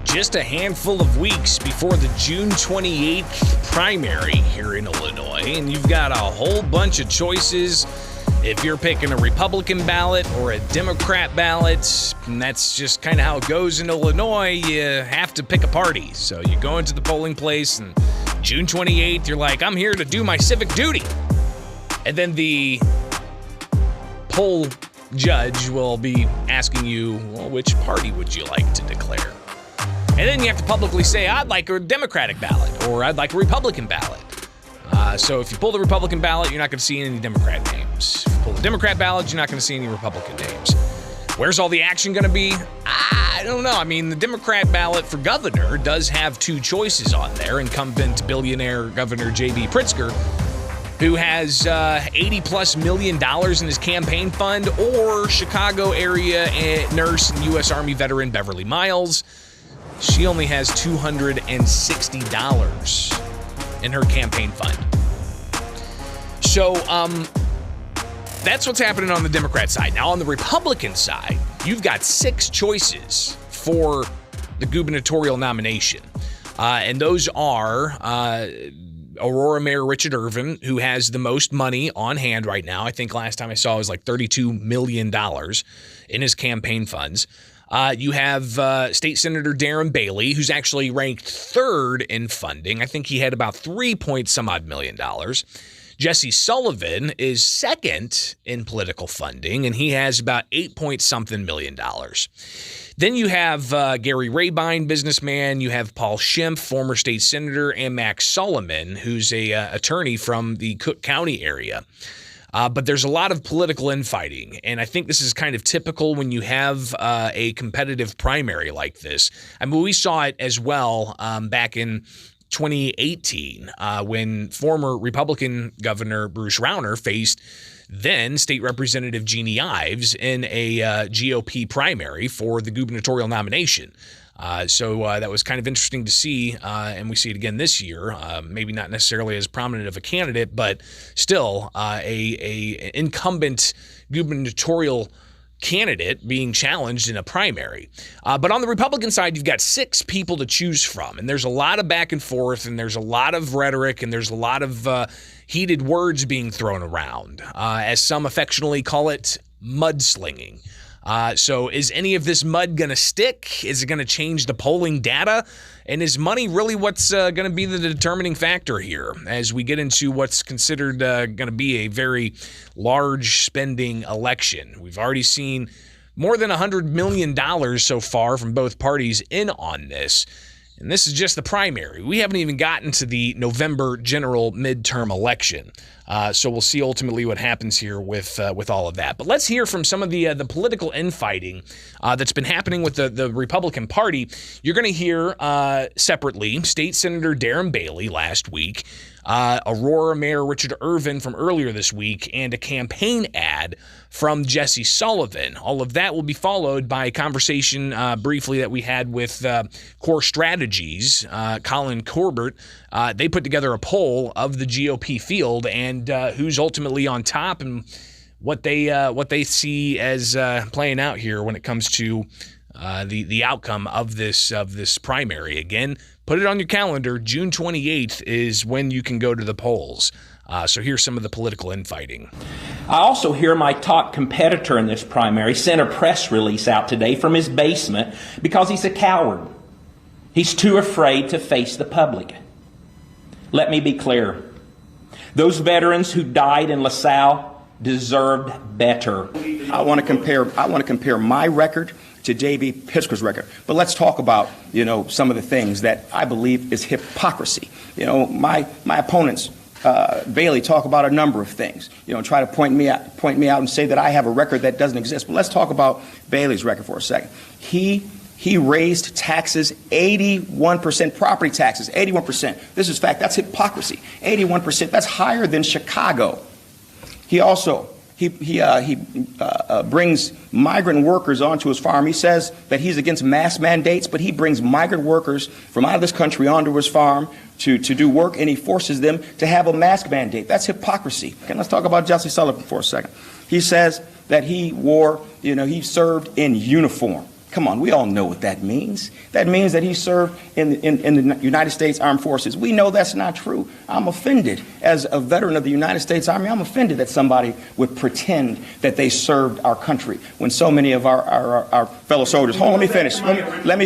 Just a handful of weeks before the June 28th primary here in Illinois, and you've got a whole bunch of choices. If you're picking a Republican ballot or a Democrat ballot, and that's just kind of how it goes in Illinois, you have to pick a party. So you go into the polling place, and June 28th, you're like, I'm here to do my civic duty. And then the poll judge will be asking you, well, which party would you like to declare? And then you have to publicly say, I'd like a Democratic ballot, or I'd like a Republican ballot. So if you pull the Republican ballot, you're not going to see any Democrat names. If you pull the Democrat ballot, you're not going to see any Republican names. Where's all the action going to be? I don't know. I mean, the Democrat ballot for governor does have two choices on there. Incumbent billionaire Governor J.B. Pritzker, who has $80+ million in his campaign fund, or Chicago area nurse and U.S. Army veteran Beverly Miles. She only has $260 in her campaign fund. So that's what's happening on the Democrat side. Now, on the Republican side, you've got 6 choices for the gubernatorial nomination. And those are Aurora Mayor Richard Irvin, who has the most money on hand right now. I think last time I saw it was like $32 million in his campaign funds. You have State Senator Darren Bailey, who's actually ranked 3rd in funding. I think he had about $3 million. Jesse Sullivan is 2nd in political funding, and he has about $8 million. Then you have Gary Rabine, businessman. You have Paul Schimpf, former state senator, and Max Solomon, who's a attorney from the Cook County area. But there's a lot of political infighting, and I think this is kind of typical when you have a competitive primary like this. I mean, we saw it as well back in 2018 when former Republican Governor Bruce Rauner faced then State Representative Jeannie Ives in a GOP primary for the gubernatorial nomination. So that was kind of interesting to see, and we see it again this year. Maybe not necessarily as prominent of a candidate, but still a incumbent gubernatorial candidate being challenged in a primary. But on the Republican side, you've got 6 people to choose from, and there's a lot of back and forth, and there's a lot of rhetoric, and there's a lot of heated words being thrown around, as some affectionately call it mudslinging. So is any of this mud going to stick? Is it going to change the polling data? And is money really what's going to be the determining factor here as we get into what's considered going to be a very large spending election? We've already seen more than $100 million so far from both parties in on this. And this is just the primary. We haven't even gotten to the November general midterm election. So we'll see ultimately what happens here with all of that. But let's hear from some of the political infighting that's been happening with the Republican Party. You're going to hear separately State Senator Darren Bailey last week, Aurora Mayor Richard Irvin from earlier this week, and a campaign ad from Jesse Sullivan. All of that will be followed by a conversation briefly that we had with Core Strategies, Colin Corbett. They put together a poll of the GOP field and who's ultimately on top and what they see as playing out here when it comes to the outcome of this primary. Again, put it on your calendar. June 28th is when you can go to the polls. So here's some of the political infighting. I also hear my top competitor in this primary sent a press release out today from his basement because he's a coward. He's too afraid to face the public. Let me be clear. Those veterans who died in LaSalle deserved better. I want to compare my record to J.B. Pritzker's record. But let's talk about, some of the things that I believe is hypocrisy. My opponents, Bailey, talk about a number of things. Try to point me out and say that I have a record that doesn't exist. But let's talk about Bailey's record for a second. He raised taxes 81%, property taxes 81%. This is fact. That's hypocrisy. 81%. That's higher than Chicago. He also brings migrant workers onto his farm. He says that he's against mask mandates, but he brings migrant workers from out of this country onto his farm to do work, and he forces them to have a mask mandate. That's hypocrisy. Okay, let's talk about Jesse Sullivan for a second. He says that he served in uniform. Come on, we all know what that means. That means that he served in the United States Armed Forces. We know that's not true. I'm offended as a veteran of the United States Army. I'm offended that somebody would pretend that they served our country when so many of our fellow soldiers. Hold on, let me finish. Let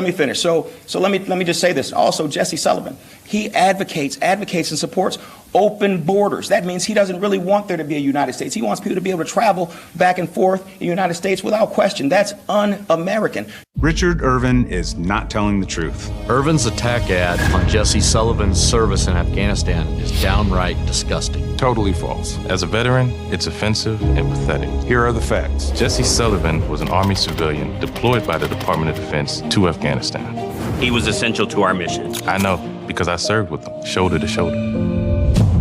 me finish. So let me just say this. Also, Jesse Sullivan, he advocates and supports open borders. That means he doesn't really want there to be a United States. He wants people to be able to travel back and forth in the United States without question. That's un-American. Richard Irvin is not telling the truth. Irvin's attack ad on Jesse Sullivan's service in Afghanistan is downright disgusting. Totally false. As a veteran, it's offensive and pathetic. Here are the facts. Jesse Sullivan was an Army civilian deployed by the Department of Defense to Afghanistan. He was essential to our mission. I know, because I served with him, shoulder to shoulder.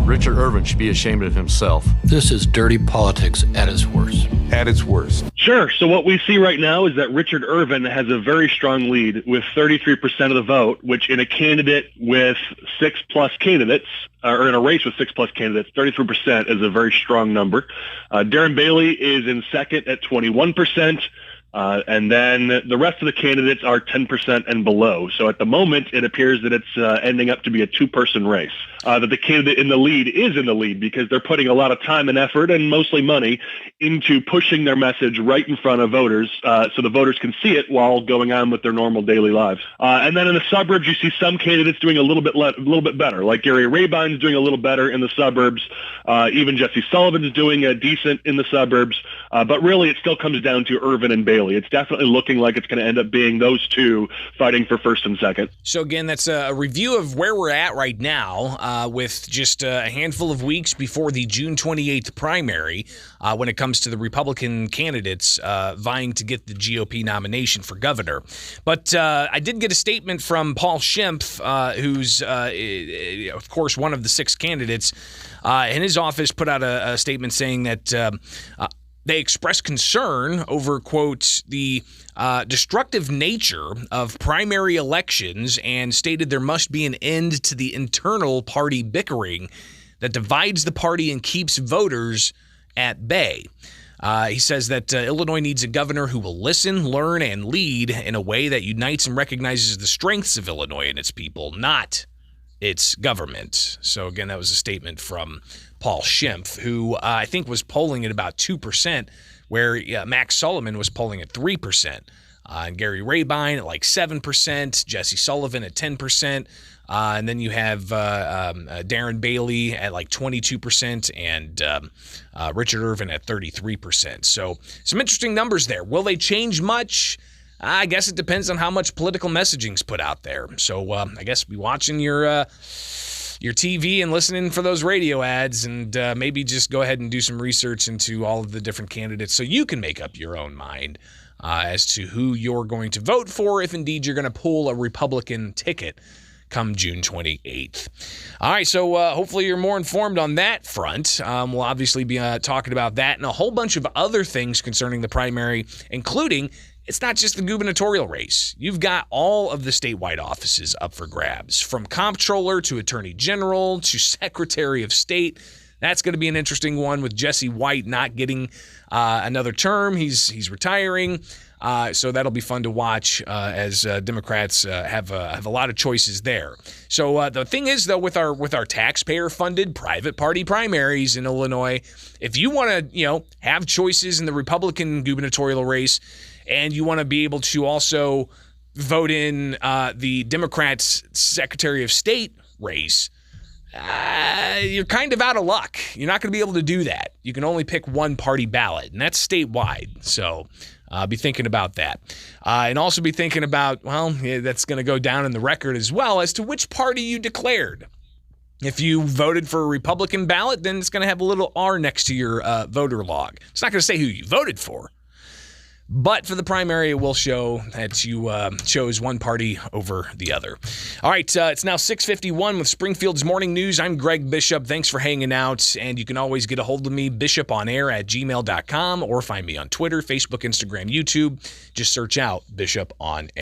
Richard Irvin should be ashamed of himself. This is dirty politics at its worst. At its worst. Sure. So what we see right now is that Richard Irvin has a very strong lead with 33% of the vote, which in a candidate with 6+ candidates, or in a race with 6+ candidates, 33% is a very strong number. Darren Bailey is in second at 21%. And then the rest of the candidates are 10% and below. So at the moment, it appears that it's ending up to be a two-person race. That the candidate in the lead is in the lead because they're putting a lot of time and effort and mostly money into pushing their message right in front of voters so the voters can see it while going on with their normal daily lives. And then in the suburbs, you see some candidates doing a little bit better, like Gary Rabine's doing a little better in the suburbs. Even Jesse Sullivan's doing decent in the suburbs. But really, it still comes down to Irvin and Bailey. It's definitely looking like it's going to end up being those two fighting for first and second. So again, that's a review of where we're at right now with just a handful of weeks before the June 28th primary when it comes to the Republican candidates vying to get the GOP nomination for governor. But I did get a statement from Paul Schimpf, who's, of course, one of the 6 candidates, and his office put out a statement saying that they expressed concern over, quote, the destructive nature of primary elections and stated there must be an end to the internal party bickering that divides the party and keeps voters at bay. He says that Illinois needs a governor who will listen, learn, and lead in a way that unites and recognizes the strengths of Illinois and its people, not its government. So again, that was a statement from Paul Schimpf, who I think was polling at about 2%, where Max Sullivan was polling at 3%. And Gary Rabine at like 7%, Jesse Sullivan at 10%. And then you have Darren Bailey at like 22% and Richard Irvin at 33%. So some interesting numbers there. Will they change much? I guess it depends on how much political messaging's put out there. So I guess be watching your TV and listening for those radio ads and maybe just go ahead and do some research into all of the different candidates so you can make up your own mind as to who you're going to vote for if indeed you're going to pull a Republican ticket come June 28th. All right, so hopefully you're more informed on that front. We'll obviously be talking about that and a whole bunch of other things concerning the primary, including it's not just the gubernatorial race. You've got all of the statewide offices up for grabs, from comptroller to attorney general to secretary of state. That's going to be an interesting one with Jesse White not getting another term. He's retiring. So that'll be fun to watch as Democrats have a lot of choices there. So the thing is, though, with our taxpayer-funded private party primaries in Illinois, if you want to have choices in the Republican gubernatorial race, and you want to be able to also vote in the Democrats' Secretary of State race, you're kind of out of luck. You're not going to be able to do that. You can only pick one party ballot, and that's statewide. So be thinking about that. And also be thinking about, that's going to go down in the record as well as to which party you declared. If you voted for a Republican ballot, then it's going to have a little R next to your voter log. It's not going to say who you voted for. But for the primary, it will show that you chose one party over the other. All right, it's now 6:51 with Springfield's Morning News. I'm Greg Bishop. Thanks for hanging out. And you can always get a hold of me, bishoponair@gmail.com, or find me on Twitter, Facebook, Instagram, YouTube. Just search out Bishop on Air.